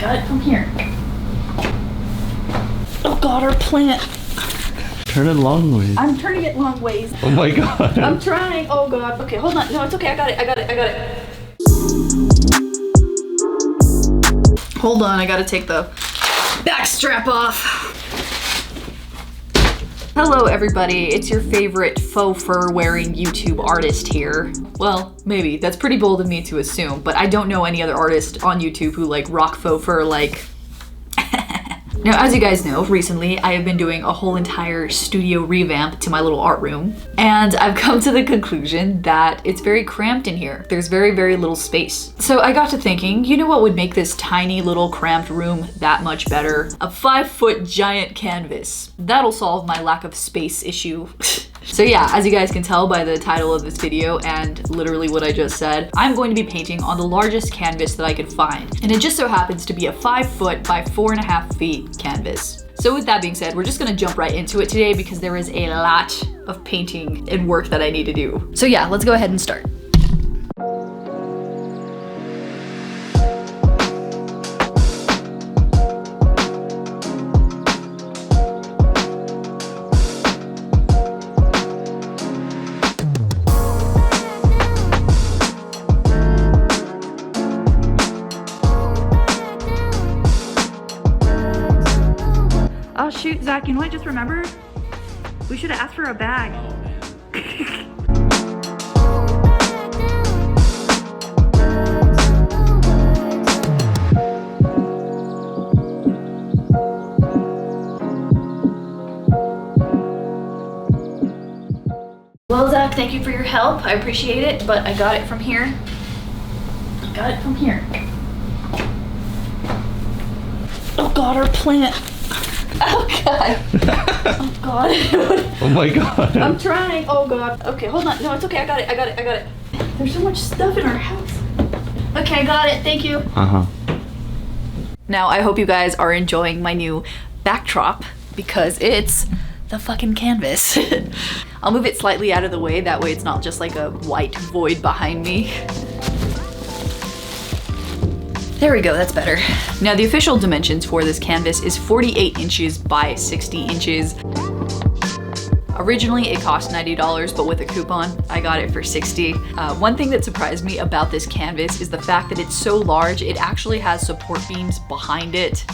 got it from here. Oh God, our plant. Turn it long ways. I'm turning it long ways. Oh my God. I'm trying. Oh God. Okay, hold on. No, it's okay. I got it. Hold on, I gotta take the back strap off. Hello everybody, it's your favorite faux fur wearing YouTube artist here. Well, maybe, that's pretty bold of me to assume, but I don't know any other artist on YouTube who like rock faux fur like... Now, as you guys know, recently I have been doing a whole entire studio revamp to my little art room, and I've come to the conclusion that it's very cramped in here. There's very, very little space. So I got to thinking, you know what would make this tiny little cramped room that much better? A 5-foot giant canvas. That'll solve my lack of space issue. So yeah, as you guys can tell by the title of this video and literally what I just said, I'm going to be painting on the largest canvas that I could find. And it just so happens to be a 5-foot by 4.5 feet canvas. So with that being said, we're just gonna jump right into it today because there is a lot of painting and work that I need to do. So yeah, let's go ahead and start. Oh shoot, Zach, you know what I just remembered? We should have asked for a bag. Well, Zach, thank you for your help. I appreciate it, but I got it from here. Oh God, our plant. Oh God. Oh God. Oh my God. I'm trying. Oh God. Okay, hold on. No, it's okay. I got it. There's so much stuff in our house. Okay, I got it. Thank you. Now, I hope you guys are enjoying my new backdrop because it's the fucking canvas. I'll move it slightly out of the way. That way it's not just like a white void behind me. There we go, that's better. Now the official dimensions for this canvas is 48 inches by 60 inches. Originally it cost $90, but with a coupon, I got it for $60. One thing that surprised me about this canvas is the fact that it's so large, it actually has support beams behind it,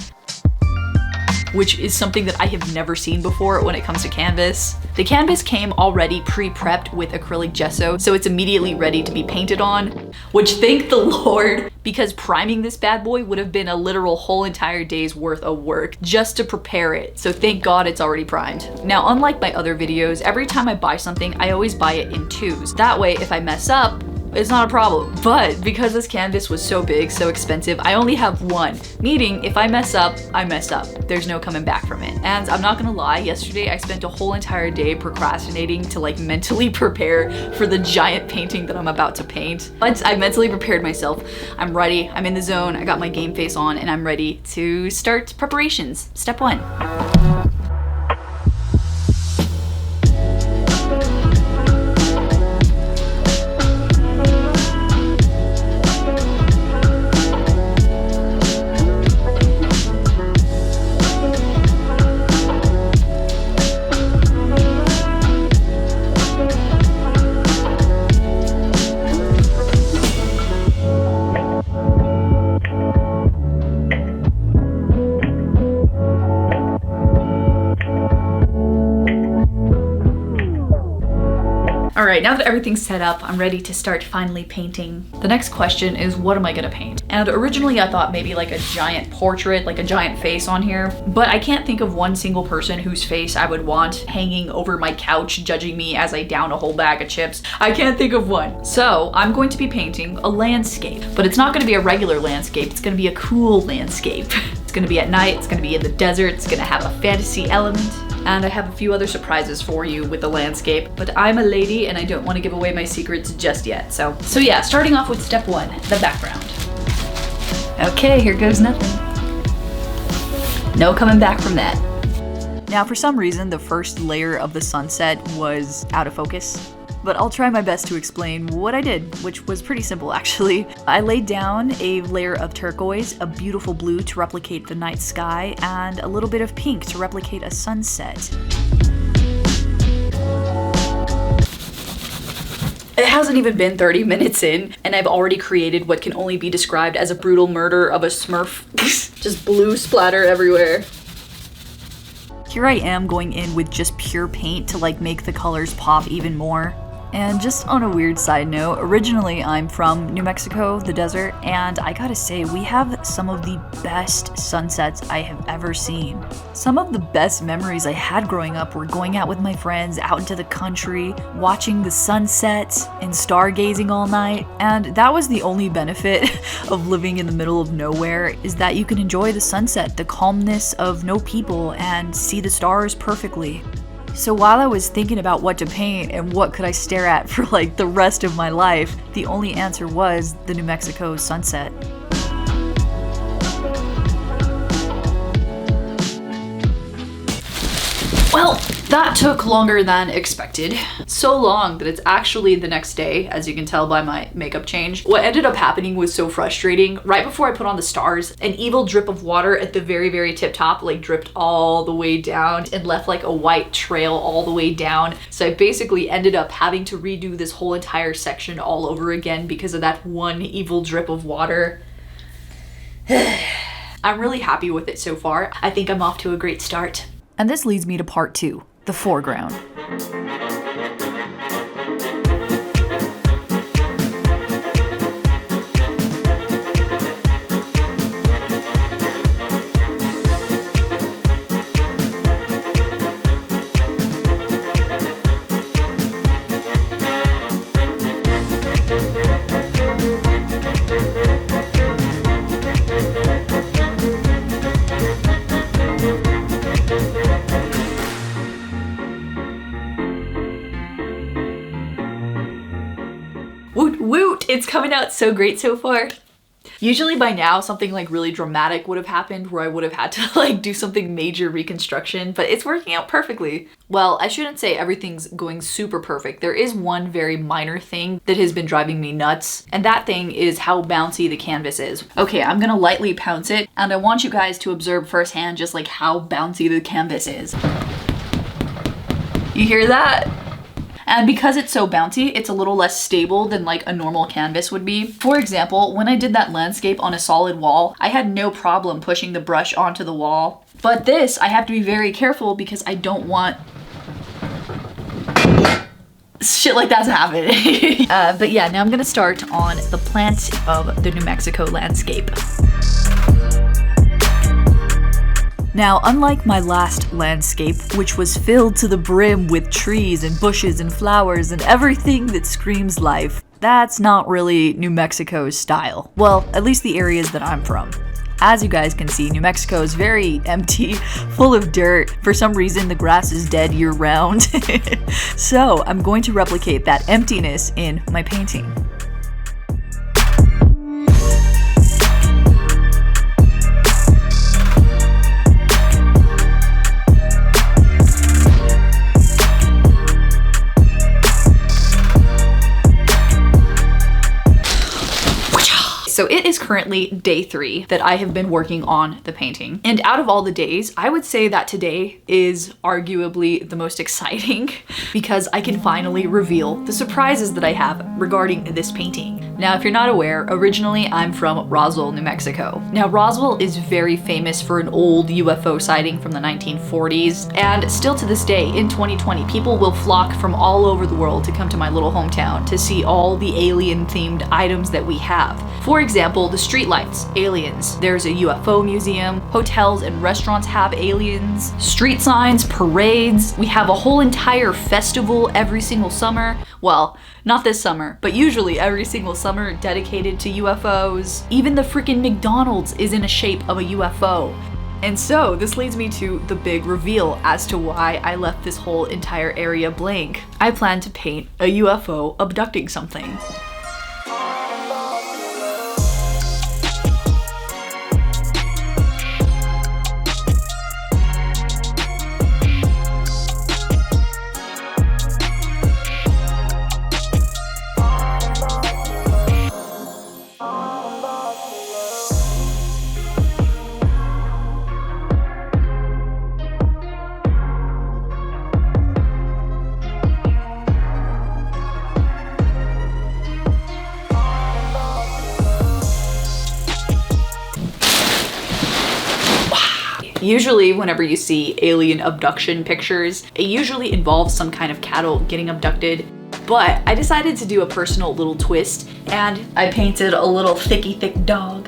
which is something that I have never seen before when it comes to canvas. The canvas came already pre-prepped with acrylic gesso, so it's immediately ready to be painted on, which thank the Lord, because priming this bad boy would have been a literal whole entire day's worth of work just to prepare it. So thank God it's already primed. Now, unlike my other videos, every time I buy something, I always buy it in twos. That way, if I mess up, it's not a problem. But because this canvas was so big, so expensive, I only have one. Meaning, if I mess up, I messed up. There's no coming back from it. And I'm not gonna lie, yesterday I spent a whole entire day procrastinating to like mentally prepare for the giant painting that I'm about to paint. But I mentally prepared myself. I'm ready, I'm in the zone, I got my game face on, and I'm ready to start preparations. Step 1. All right, now that everything's set up, I'm ready to start finally painting. The next question is, what am I gonna paint? And originally I thought maybe like a giant portrait, like a giant face on here, but I can't think of one single person whose face I would want hanging over my couch, judging me as I down a whole bag of chips. I can't think of one. So I'm going to be painting a landscape, but it's not gonna be a regular landscape, it's gonna be a cool landscape. It's gonna be at night, it's gonna be in the desert, it's gonna have a fantasy element. And I have a few other surprises for you with the landscape, but I'm a lady and I don't want to give away my secrets just yet. So yeah, starting off with step 1, the background. Okay, here goes nothing. No coming back from that. Now, for some reason, the first layer of the sunset was out of focus. but I'll try my best to explain what I did, which was pretty simple actually. I laid down a layer of turquoise, a beautiful blue to replicate the night sky, and a little bit of pink to replicate a sunset. It hasn't even been 30 minutes in, and I've already created what can only be described as a brutal murder of a smurf. Just blue splatter everywhere. Here I am going in with just pure paint to like make the colors pop even more. And just on a weird side note, originally I'm from New Mexico, the desert, and I gotta say, we have some of the best sunsets I have ever seen. Some of the best memories I had growing up were going out with my friends out into the country, watching the sunsets and stargazing all night, and that was the only benefit of living in the middle of nowhere, is that you can enjoy the sunset, the calmness of no people, and see the stars perfectly. So while I was thinking about what to paint and what could I stare at for like the rest of my life, the only answer was the New Mexico sunset. Well, that took longer than expected. So long that it's actually the next day, as you can tell by my makeup change. What ended up happening was so frustrating. Right before I put on the stars, an evil drip of water at the very, very tip top like dripped all the way down and left like a white trail all the way down. So I basically ended up having to redo this whole entire section all over again because of that one evil drip of water. I'm really happy with it so far. I think I'm off to a great start. And this leads me to part 2, the foreground. Woot woot! It's coming out so great so far. Usually by now something like really dramatic would have happened where I would have had to like do something major reconstruction, but it's working out perfectly. Well, I shouldn't say everything's going super perfect. There is one very minor thing that has been driving me nuts, and that thing is how bouncy the canvas is. Okay, I'm gonna lightly pounce it, and I want you guys to observe firsthand just like how bouncy the canvas is. You hear that? And because it's so bouncy, it's a little less stable than like a normal canvas would be. For example, when I did that landscape on a solid wall, I had no problem pushing the brush onto the wall. But this, I have to be very careful because I don't want shit like that to happen. But yeah, now I'm gonna start on the plant of the New Mexico landscape. Now, unlike my last landscape, which was filled to the brim with trees and bushes and flowers and everything that screams life, that's not really New Mexico's style. Well, at least the areas that I'm from. As you guys can see, New Mexico is very empty, full of dirt. For some reason, the grass is dead year-round. So, I'm going to replicate that emptiness in my painting. So it is currently day 3 that I have been working on the painting. And out of all the days, I would say that today is arguably the most exciting because I can finally reveal the surprises that I have regarding this painting. Now, if you're not aware, originally I'm from Roswell, New Mexico. Now, Roswell is very famous for an old UFO sighting from the 1940s, and still to this day, in 2020, people will flock from all over the world to come to my little hometown to see all the alien-themed items that we have. For example, the streetlights, aliens. There's a UFO museum, hotels and restaurants have aliens, street signs, parades. We have a whole entire festival every single summer. Well, not this summer, but usually every single summer dedicated to UFOs. Even the freaking McDonald's is in a shape of a UFO. And so this leads me to the big reveal as to why I left this whole entire area blank. I plan to paint a UFO abducting something. Usually whenever you see alien abduction pictures, it usually involves some kind of cattle getting abducted. But I decided to do a personal little twist, and I painted a little thicky thick dog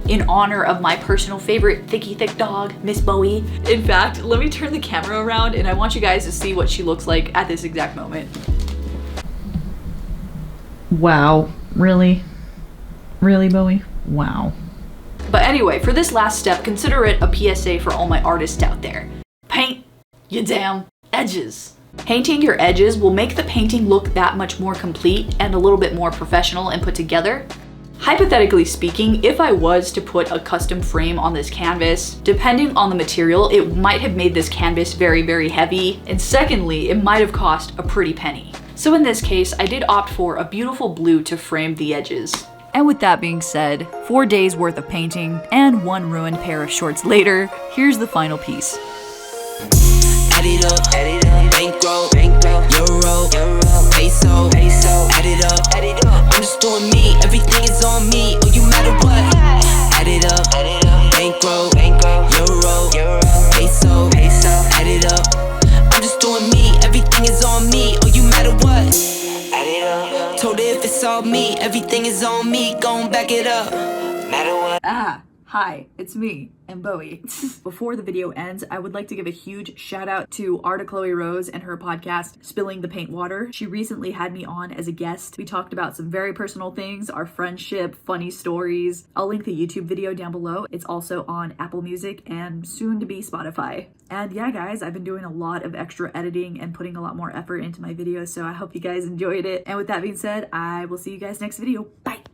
in honor of my personal favorite thicky thick dog, Miss Bowie. In fact, let me turn the camera around and I want you guys to see what she looks like at this exact moment. Wow, really? Really, Bowie? Wow. But anyway, for this last step, consider it a PSA for all my artists out there. Paint your damn edges. Painting your edges will make the painting look that much more complete and a little bit more professional and put together. Hypothetically speaking, if I was to put a custom frame on this canvas, depending on the material, it might have made this canvas very, very heavy. And secondly, it might have cost a pretty penny. So in this case, I did opt for a beautiful blue to frame the edges. And with that being said, 4 days worth of painting and one ruined pair of shorts later, here's the final piece. Add it up, bankroll, euro, peso, add it up, I'm just doing me, everything is on me, oh you matter what, add it up, bankroll, euro, peso, add it up, I'm just doing me, everything is on me, oh you matter what, add it up, told her if it's all me, everything is on me, gon' back it up, matter what. Hi, it's me and Bowie. Before the video ends, I would like to give a huge shout out to Arta Chloe Rose and her podcast, Spilling the Paint Water. She recently had me on as a guest. We talked about some very personal things, our friendship, funny stories. I'll link the YouTube video down below. It's also on Apple Music and soon to be Spotify. And yeah, guys, I've been doing a lot of extra editing and putting a lot more effort into my videos, so I hope you guys enjoyed it. And with that being said, I will see you guys next video. Bye!